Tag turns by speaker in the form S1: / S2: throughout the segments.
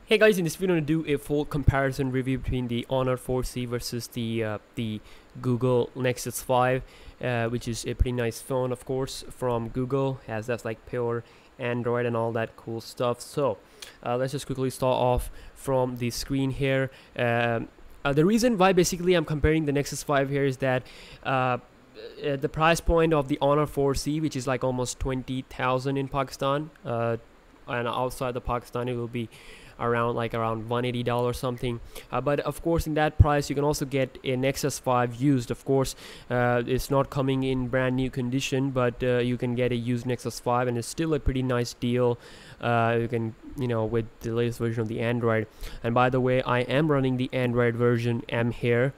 S1: Hey guys, in this video I'm going to do a full comparison review between the Honor 4C versus the Google Nexus 5, which is a pretty nice phone, of course, from Google. Has that's like pure Android and all that cool stuff. So let's just quickly start off from the screen here. The reason why basically I'm comparing the Nexus 5 here is that the price point of the Honor 4C, which is like almost 20,000 in Pakistan, and outside the Pakistan it will be around $180 or something, but of course in that price you can also get a Nexus 5 used. Of course it's not coming in brand new condition, but you can get a used Nexus 5 and it's still a pretty nice deal. You can, with the latest version of the Android. And by the way, I am running the Android version M here,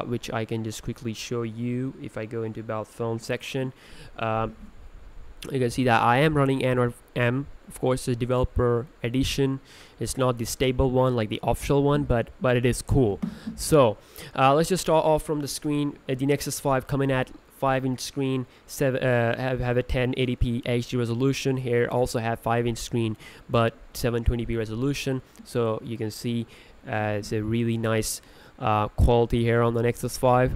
S1: which I can just quickly show you. If I go into about phone section, you can see that I am running Android M. Of course the developer edition is not the stable one like the official one, but it is cool. So let's just start off from the screen. The Nexus 5 coming at 5-inch screen, have a 1080p HD resolution. Here also have 5-inch screen but 720p resolution, so you can see it's a really nice quality here on the Nexus 5.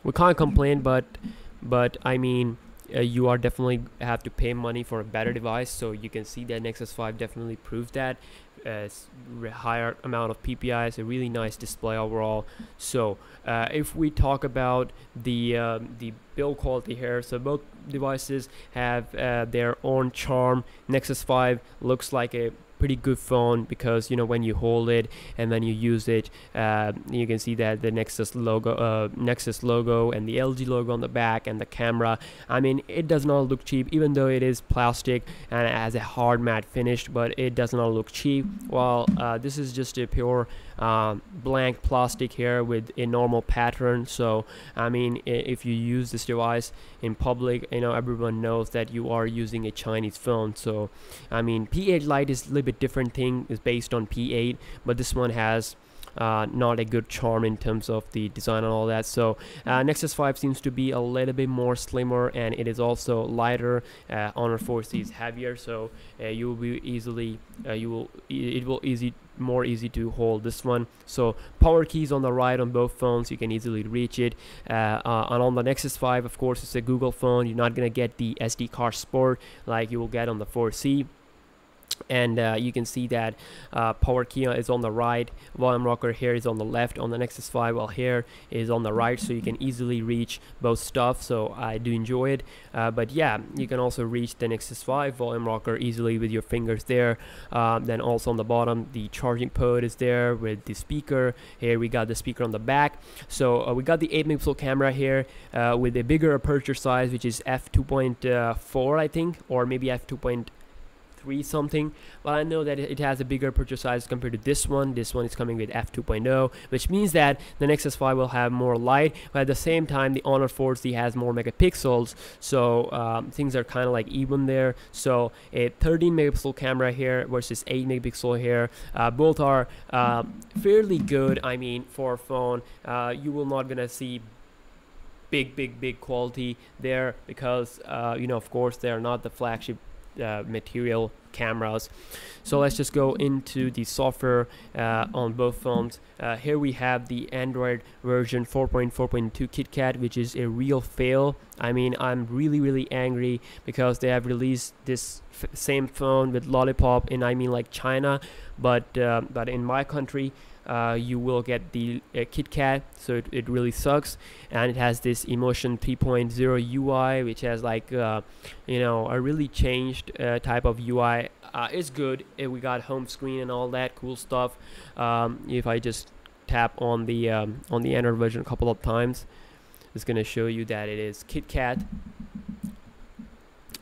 S1: We can't complain, but I mean, you are definitely have to pay money for a better device. So you can see that Nexus 5 definitely proves that. It's higher amount of PPI. It's a really nice display overall. So if we talk about the build quality here, so both devices have their own charm. Nexus 5 looks like a pretty good phone because when you hold it and then you use it, you can see that the Nexus logo and the LG logo on the back and the camera. I mean, it does not look cheap, even though it is plastic and it has a hard matte finish, but it does not look cheap. Well, this is just a pure blank plastic here with a normal pattern. So I mean, if you use this device in public, everyone knows that you are using a Chinese phone. So I mean, P8 Lite is a little bit different thing, is based on P8, but this one has not a good charm in terms of the design and all that. So Nexus 5 seems to be a little bit more slimmer, and it is also lighter. Honor 4C is heavier, so you will be easily it will more easy to hold this one. So power keys on the right on both phones, you can easily reach it. And on the Nexus 5, of course, it's a Google phone. You're not gonna get the SD card support like you will get on the 4C. And you can see that power key is on the right, volume rocker here is on the left on the Nexus 5, while here is on the right, so you can easily reach both stuff. So I do enjoy it, but yeah, you can also reach the Nexus 5 volume rocker easily with your fingers there. Then also on the bottom, the charging port is there with the speaker. Here we got the speaker on the back. So we got the 8-megapixel camera here with a bigger aperture size, which is f2.4 I think, or maybe f2.3 something. Well, I know that it has a bigger aperture size compared to this one. This one is coming with f2.0, which means that the Nexus 5 will have more light, but at the same time the Honor 4C has more megapixels, so things are kind of like even there. So a 13-megapixel camera here versus 8-megapixel here, both are fairly good. I mean, for a phone, you will not gonna see big quality there because of course they are not the flagship material cameras. So let's just go into the software on both phones. Here we have the Android version 4.4.2 KitKat, which is a real fail. I mean, I'm really angry because they have released this same phone with Lollipop in, I mean, like China, but in my country you will get the KitKat, so it really sucks. And it has this Emotion 3.0 UI, which has like a really changed type of UI. It's good. We got home screen and all that cool stuff. If I just tap on the Android version a couple of times, it's gonna show you that it is KitKat.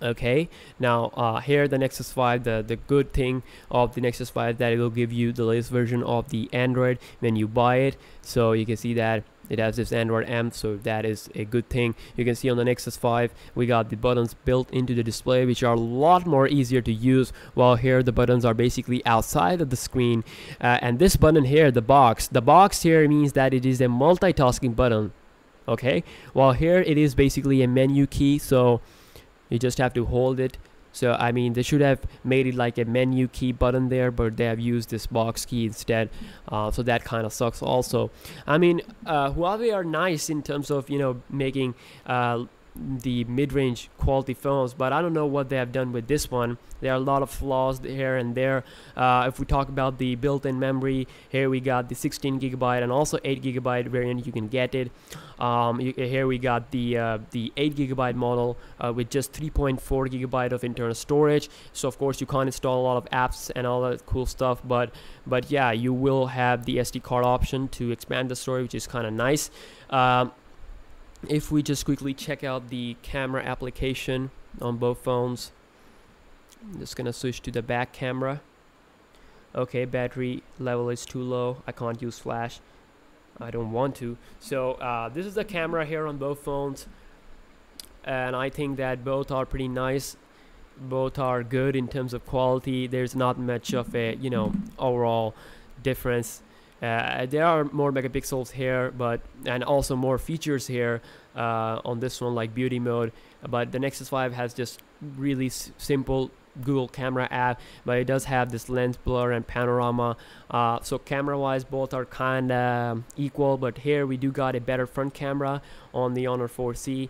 S1: Okay, now here the Nexus 5, the good thing of the Nexus 5 that it will give you the latest version of the Android when you buy it. So you can see that it has this Android M, so that is a good thing. You can see on the Nexus 5 we got the buttons built into the display, which are a lot more easier to use, while here the buttons are basically outside of the screen. And this button here, the box here means that it is a multitasking button. Okay, while here it is basically a menu key, so you just have to hold it So I mean, they should have made it like a menu key button there, but they have used this box key instead. So that kind of sucks also. I mean, Huawei are nice in terms of, you know, making the mid-range quality phones, but I don't know what they have done with this one. There are a lot of flaws here and there. If we talk about the built-in memory, here we got the 16 gigabyte and also 8 gigabyte variant. You can get it. Here we got the 8 gigabyte model with just 3.4 gigabyte of internal storage. So of course you can't install a lot of apps and all that cool stuff, but yeah, you will have the SD card option to expand the storage, which is kind of nice. If we just quickly check out the camera application on both phones, I'm just gonna switch to the back camera. Okay, battery level is too low. I can't use flash. I don't want to. So this is the camera here on both phones, and I think that both are pretty nice. Both are good in terms of quality. There's not much of a, you know, overall difference. There are more megapixels here, and also more features here on this one, like beauty mode. But the Nexus 5 has just really simple Google camera app, but it does have this lens blur and panorama. So camera wise, both are kind of equal, but here we do got a better front camera on the Honor 4C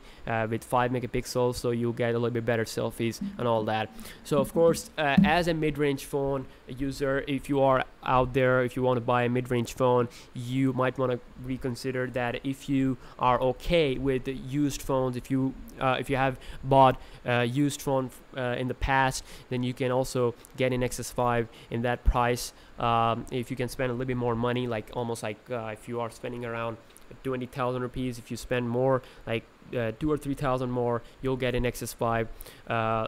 S1: with 5 megapixels, so you'll get a little bit better selfies and all that. So of course, as a mid-range phone user, if you are out there, if you want to buy a mid-range phone, you might want to reconsider that. If you are okay with used phones, if you have bought used phone in the past, then you can also get an Nexus 5 in that price. If you can spend a little bit more money, like almost like if you are spending around 20,000 rupees, if you spend more, like 2,000 or 3,000 more, you'll get an Nexus 5.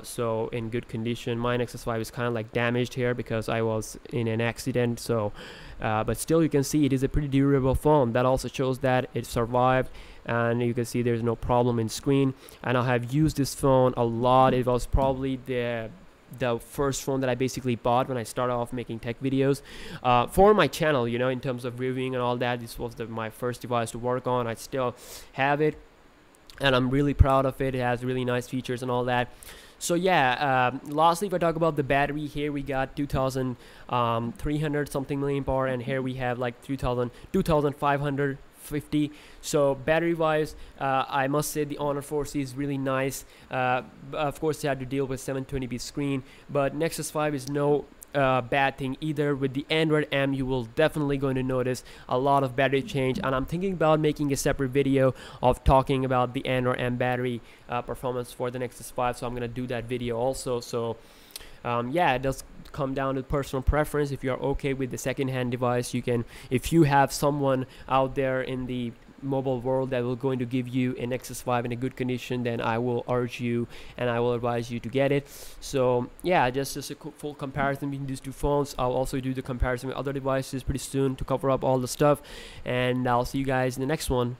S1: So in good condition. My Nexus 5 is kind of like damaged here because I was in an accident. So but still, you can see it is a pretty durable phone. That also shows that it survived, and you can see there's no problem in screen. And I have used this phone a lot. It was probably the first phone that I basically bought when I started off making tech videos for my channel, you know, in terms of reviewing and all that. This was my first device to work on. I still have it, and I'm really proud of it. It has really nice features and all that. So yeah, lastly, if I talk about the battery, here we got 2,300 something milliamp hour, and here we have like 2,550. So battery wise, I must say the Honor 4C is really nice. Of course, you had to deal with 720p screen, but Nexus 5 is no bad thing either. With the Android M, you will definitely going to notice a lot of battery change, and I'm thinking about making a separate video of talking about the Android M battery performance for the Nexus 5, so I'm gonna do that video also. So yeah, it does come down to personal preference. If you're okay with the second-hand device, you can, if you have someone out there in the mobile world that will going to give you a Nexus 5 in a good condition, then I will urge you and I will advise you to get it. So yeah, just a full comparison between these two phones. I'll also do the comparison with other devices pretty soon to cover up all the stuff, and I'll see you guys in the next one.